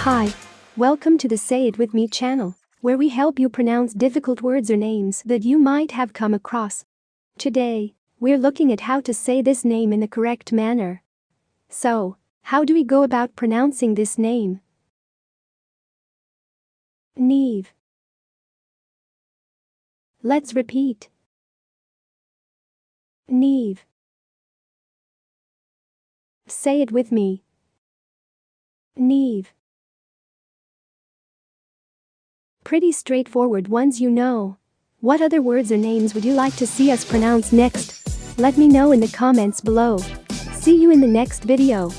Hi. Welcome to the Say It With Me channel, where we help you pronounce difficult words or names that you might have come across. Today, we're looking at how to say this name in the correct manner. So, how do we go about pronouncing this name? Niamh. Let's repeat. Niamh. Say it with me. Niamh. Pretty straightforward ones, you know. What other words or names would you like to see us pronounce next? Let me know in the comments below. See you in the next video.